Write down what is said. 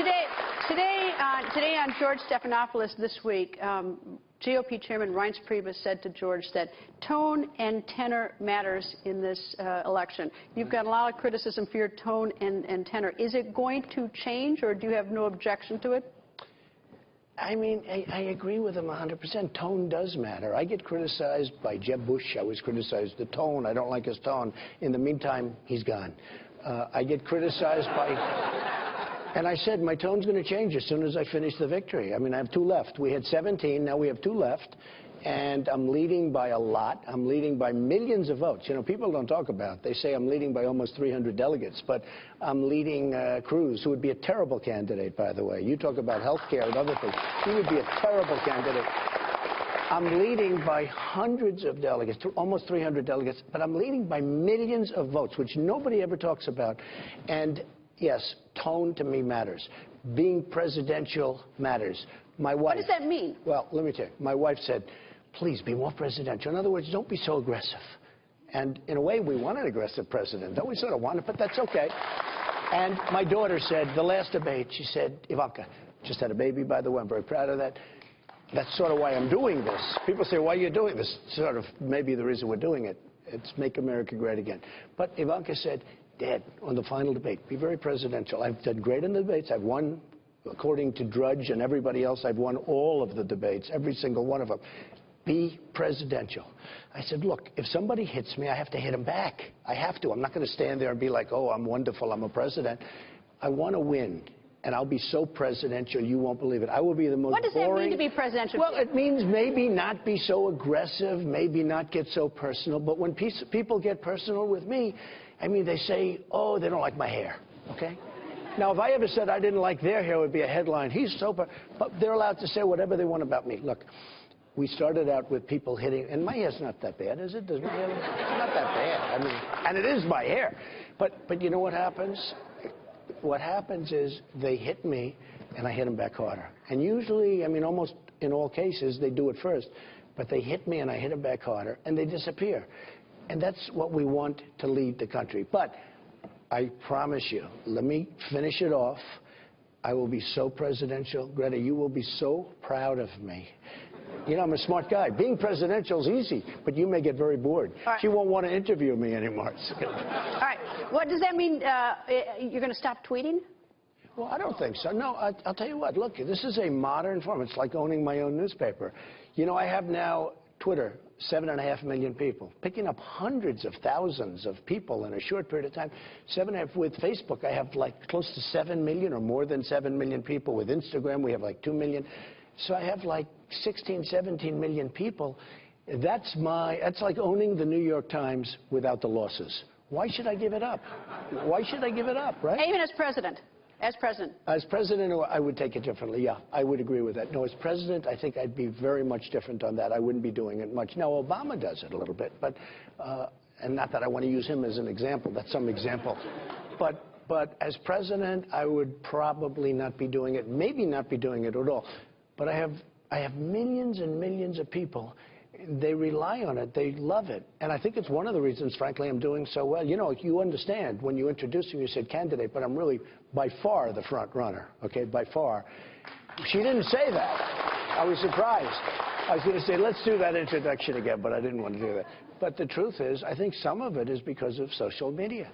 Today on George Stephanopoulos this week, GOP Chairman Reince Priebus said to George that tone and tenor matters in this election. You've got a lot of criticism for your tone and tenor. Is it going to change, or do you have no objection to it? I mean, I agree with him 100%. Tone does matter. I get criticized by Jeb Bush. I was criticized the tone. I don't like his tone. In the meantime, he's gone. I get criticized by... And I said, my tone's going to change as soon as I finish the victory. I mean, I have 2 left. We had 17. Now we have 2 left. And I'm leading by a lot. I'm leading by millions of votes. You know, people don't talk about it. They say I'm leading by almost 300 delegates. But I'm leading Cruz, who would be a terrible candidate, by the way. You talk about health care and other things. He would be a terrible candidate. I'm leading by hundreds of delegates, almost 300 delegates. But I'm leading by millions of votes, which nobody ever talks about. And yes, tone to me matters. Being presidential matters. My wife... What does that mean? Well, let me tell you. My wife said, please be more presidential. In other words, don't be so aggressive. And in a way, we want an aggressive president. Don't we sort of want it? But that's okay. And my daughter said, the last debate, she said, Ivanka, just had a baby, by the way. I'm very proud of that. That's sort of why I'm doing this. People say, why are you doing this? Sort of maybe the reason we're doing it. It's Make America Great Again. But Ivanka said, Dad, on the final debate, be very presidential. I've done great in the debates. I've won, according to Drudge and everybody else, I've won all of the debates, every single one of them. Be presidential. I said, look, if somebody hits me, I have to hit him back. I have to. I'm not going to stand there and be like, oh, I'm wonderful, I'm a president. I want to win. And I'll be so presidential, you won't believe it. I will be the most boring... What does that mean to be presidential? Well, it means maybe not be so aggressive, maybe not get so personal. But when people get personal with me, I mean, they say, oh, they don't like my hair, okay? Now, if I ever said I didn't like their hair, it would be a headline. He's so... But they're allowed to say whatever they want about me. Look, we started out with people hitting... And my hair's not that bad, is it? Does my hair... It's not that bad. I mean, and it is my hair. But you know what happens? What happens is they hit me, and I hit them back harder. And usually, I mean, almost in all cases, they do it first. But they hit me, and I hit them back harder, and they disappear. And that's what we want to lead the country. But I promise you, let me finish it off. I will be so presidential. Greta, you will be so proud of me. You know, I'm a smart guy. Being presidential is easy, but you may get very bored. Right. She won't want to interview me anymore. All right. What does that mean? You're going to stop tweeting? Well, I don't think so. No, I'll tell you what. Look, this is a modern form. It's like owning my own newspaper. You know, I have now Twitter, 7.5 million people, picking up hundreds of thousands of people in a short period of time. 7.5 with Facebook, I have like close to 7 million or more than 7 million people. With Instagram, we have like 2 million. So I have like 16, 17 million people. That's like owning the New York Times without the losses. Why should I give it up? Why should I give it up, right? Even as president. As president. As president, I would take it differently, yeah. I would agree with that. No, as president, I think I'd be very much different on that. I wouldn't be doing it much. Now, Obama does it a little bit, but, and not that I want to use him as an example. That's some example. But as president, I would probably not be doing it, maybe not be doing it at all. But I have millions and millions of people. They rely on it. They love it. And I think it's one of the reasons, frankly, I'm doing so well. You know, you understand, when you introduced me, you said candidate, but I'm really by far the front runner, okay, by far. She didn't say that. I was surprised. I was going to say, let's do that introduction again, but I didn't want to do that. But the truth is, I think some of it is because of social media.